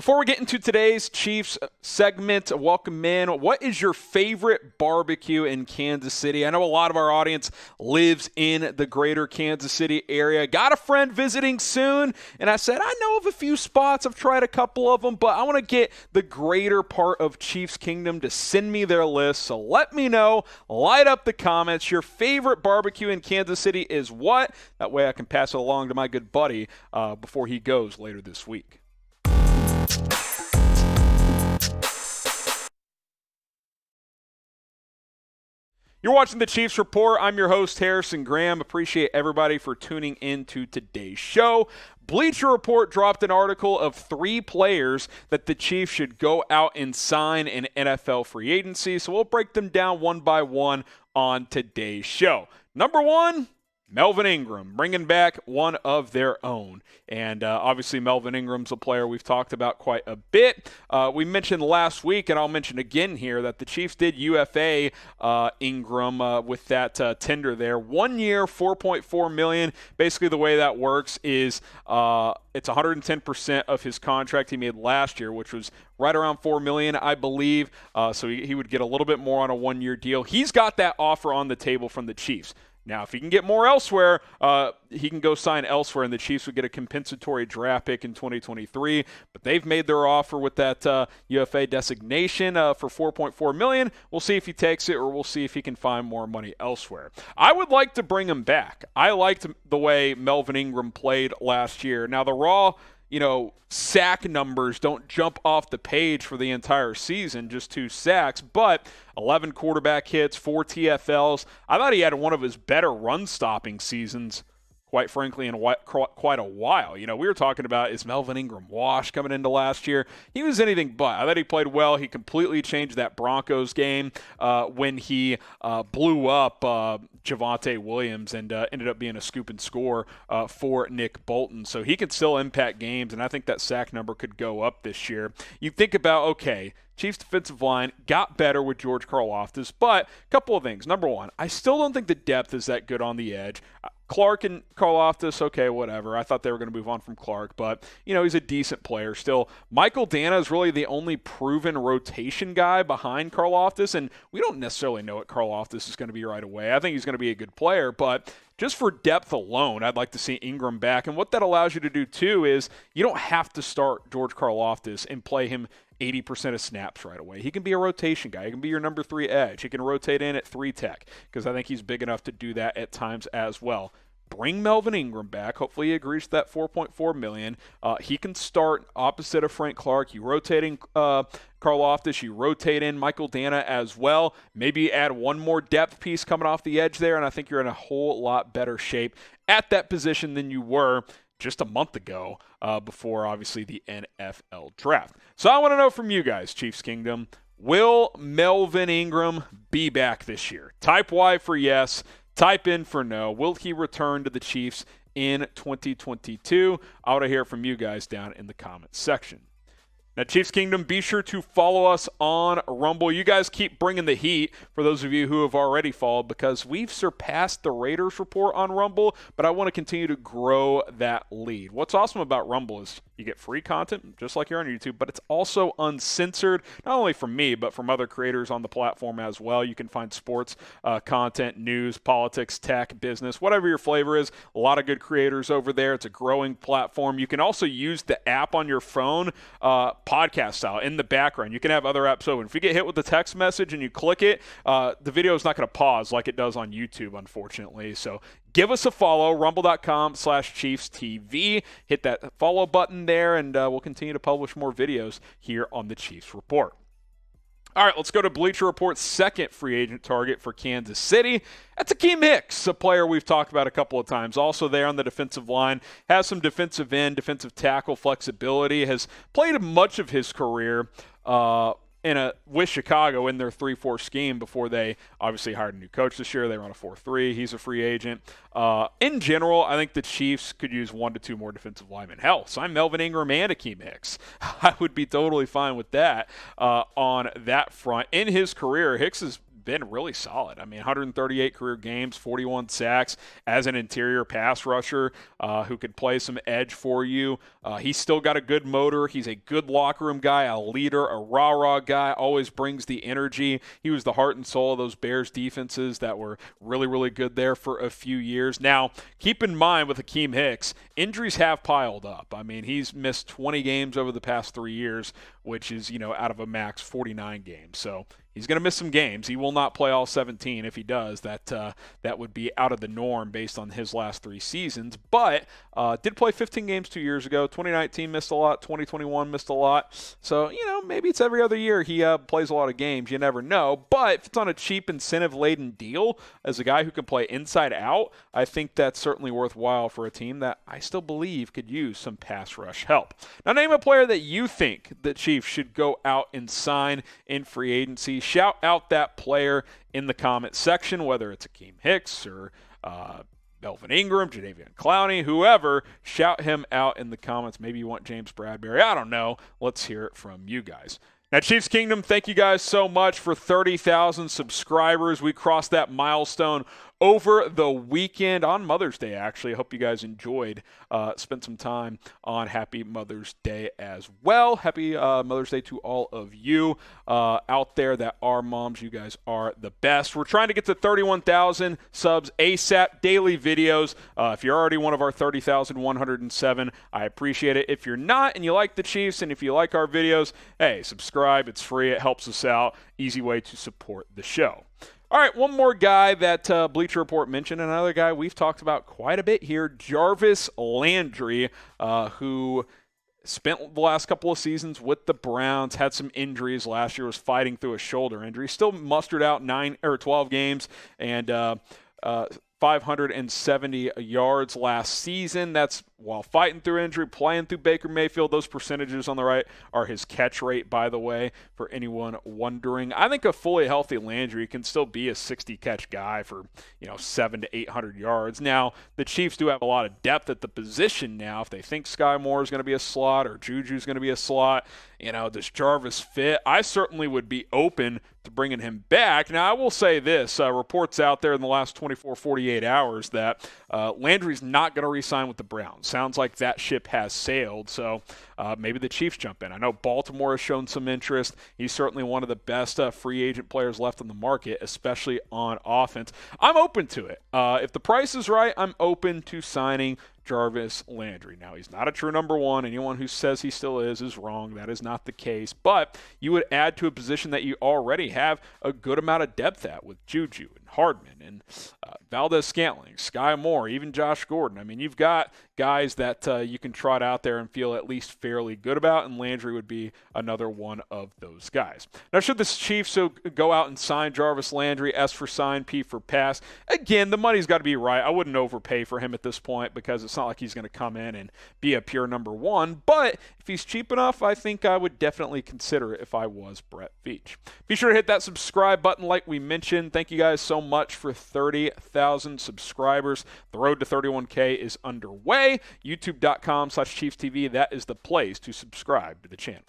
Before we get into today's Chiefs segment, welcome in. What is your favorite barbecue in Kansas City? I know a lot of our audience lives in the greater Kansas City area. Got a friend visiting soon, and I said, I know of a few spots. I've tried a couple of them, but I want to get the greater part of Chiefs Kingdom to send me their list. So let me know. Light up the comments. Your favorite barbecue in Kansas City is what? That way I can pass it along to my good buddy before he goes later this week. You're watching the Chiefs Report. I'm your host, Harrison Graham. Appreciate everybody for tuning in to today's show. Bleacher Report dropped an article of 3 players that the Chiefs should go out and sign in NFL free agency. So we'll break them down one by one on today's show. Number 1, Melvin Ingram, bringing back one of their own. And obviously Melvin Ingram's a player we've talked about quite a bit. We mentioned last week, and I'll mention again here, that the Chiefs did UFA Ingram with that tender there. 1 year, $4.4 million. Basically the way that works is it's 110% of his contract he made last year, which was right around $4 million, I believe. So he would get a little bit more on a 1-year deal. He's got that offer on the table from the Chiefs. Now, if he can get more elsewhere, he can go sign elsewhere, and the Chiefs would get a compensatory draft pick in 2023. But they've made their offer with that UFA designation for $4.4 million. We'll see if he takes it, or we'll see if he can find more money elsewhere. I would like to bring him back. I liked the way Melvin Ingram played last year. Now, the raw sack numbers don't jump off the page for the entire season, just 2 sacks, but 11 quarterback hits, 4 TFLs. I thought he had one of his better run-stopping seasons, quite frankly, in quite a while. We were talking about, is Melvin Ingram washed coming into last year? He was anything but. I thought he played well. He completely changed that Broncos game when he blew up Javonte Williams and ended up being a scoop and score for Nick Bolton. So he could still impact games, and I think that sack number could go up this year. You think about, okay, Chiefs defensive line got better with George Karlaftis, but a couple of things. Number 1, I still don't think the depth is that good on the edge. Clark and Karlaftis, okay, whatever. I thought they were going to move on from Clark, but, he's a decent player still. Michael Dana is really the only proven rotation guy behind Karlaftis, and we don't necessarily know what Karlaftis is going to be right away. I think he's going to be a good player, but just for depth alone, I'd like to see Ingram back. And what that allows you to do, too, is you don't have to start George Karlaftis and play him 80% of snaps right away. He can be a rotation guy. He can be your number 3 edge. He can rotate in at 3 tech, because I think he's big enough to do that at times as well. Bring Melvin Ingram back. Hopefully he agrees to that $4.4 million. He can start opposite of Frank Clark. You rotating Karlaftis. You rotate in Michael Dana as well. Maybe add one more depth piece coming off the edge there, and I think you're in a whole lot better shape at that position than you were just a month ago before, obviously, the NFL draft. So I want to know from you guys, Chiefs Kingdom, will Melvin Ingram be back this year? Type Y for yes. Type in for no. Will he return to the Chiefs in 2022? I want to hear from you guys down in the comments section. Now, Chiefs Kingdom, be sure to follow us on Rumble. You guys keep bringing the heat, for those of you who have already followed, because we've surpassed the Raiders Report on Rumble, but I want to continue to grow that lead. What's awesome about Rumble is you get free content, just like you're on YouTube, but it's also uncensored, not only from me, but from other creators on the platform as well. You can find sports content, news, politics, tech, business, whatever your flavor is. A lot of good creators over there. It's a growing platform. You can also use the app on your phone, podcast style, in the background. You can have other apps open. If you get hit with a text message and you click it, the video is not going to pause like it does on YouTube, unfortunately. So give us a follow, rumble.com/ChiefsTV. Hit that follow button there, and we'll continue to publish more videos here on the Chiefs Report. All right, let's go to Bleacher Report's second free agent target for Kansas City. That's Akiem Hicks, a player we've talked about a couple of times. Also there on the defensive line, has some defensive end, defensive tackle flexibility, has played much of his career with Chicago in their 3-4 scheme before they obviously hired a new coach this year. They run a 4-3. He's a free agent. In general, I think the Chiefs could use 1 to 2 more defensive linemen. Hell, sign Melvin Ingram and Akiem Hicks. I would be totally fine with that on that front. In his career, Hicks has been really solid. I mean, 138 career games, 41 sacks as an interior pass rusher who could play some edge for you. He's still got a good motor. He's a good locker room guy, a leader, a rah-rah guy, always brings the energy. He was the heart and soul of those Bears defenses that were really, really good there for a few years. Now, keep in mind with Akiem Hicks, injuries have piled up. I mean, he's missed 20 games over the past 3 years, which is, out of a max 49 games. So he's going to miss some games. He will not play all 17. If he does, that would be out of the norm based on his last 3 seasons. But did play 15 games 2 years ago. 2019 missed a lot. 2021 missed a lot. So, maybe it's every other year he plays a lot of games. You never know. But if it's on a cheap incentive-laden deal as a guy who can play inside out, I think that's certainly worthwhile for a team that I still believe could use some pass rush help. Now, name a player that you think the Chiefs should go out and sign in free agency. Shout out that player in the comment section, whether it's Akiem Hicks or Melvin Ingram, Jadeveon Clowney, whoever. Shout him out in the comments. Maybe you want James Bradbury. I don't know. Let's hear it from you guys. Now, Chiefs Kingdom, thank you guys so much for 30,000 subscribers. We crossed that milestone over the weekend on Mother's Day, actually. I hope you guys enjoyed, spent some time on Happy Mother's Day as well. Happy Mother's Day to all of you out there that are moms. You guys are the best. We're trying to get to 31,000 subs ASAP, daily videos. If you're already one of our 30,107, I appreciate it. If you're not and you like the Chiefs and if you like our videos, hey, subscribe. It's free. It helps us out. Easy way to support the show. All right, one more guy that Bleacher Report mentioned, another guy we've talked about quite a bit here, Jarvis Landry, who spent the last couple of seasons with the Browns, had some injuries last year, was fighting through a shoulder injury, still mustered out 12 games and 570 yards last season. That's while fighting through injury, playing through Baker Mayfield. Those percentages on the right are his catch rate, by the way, for anyone wondering. I think a fully healthy Landry can still be a 60-catch guy for, 700 to 800 yards. Now, the Chiefs do have a lot of depth at the position now. If they think Sky Moore is going to be a slot or Juju's going to be a slot, does Jarvis fit? I certainly would be open to bringing him back. Now, I will say this. Reports out there in the last 24, 48 hours that Landry's not going to re-sign with the Browns. Sounds like that ship has sailed, so maybe the Chiefs jump in. I know Baltimore has shown some interest. He's certainly one of the best free agent players left on the market, especially on offense. I'm open to it. If the price is right, I'm open to signing Jarvis Landry. Now, he's not a true number one. Anyone who says he still is wrong. That is not the case. But you would add to a position that you already have a good amount of depth at with Juju and Hardman and Valdez-Scantling, Sky Moore, even Josh Gordon. I mean, you've got guys that you can trot out there and feel at least fairly good about, and Landry would be another one of those guys. Now, should the Chiefs go out and sign Jarvis Landry, S for sign, P for pass? Again, the money's got to be right. I wouldn't overpay for him at this point because it's not like he's going to come in and be a pure number one, but if he's cheap enough, I think I would definitely consider it if I was Brett Veach. Be sure to hit that subscribe button like we mentioned. Thank you guys so much for 30,000 subscribers. The road to 31K is underway. YouTube.com/ChiefsTV. That is the place to subscribe to the channel.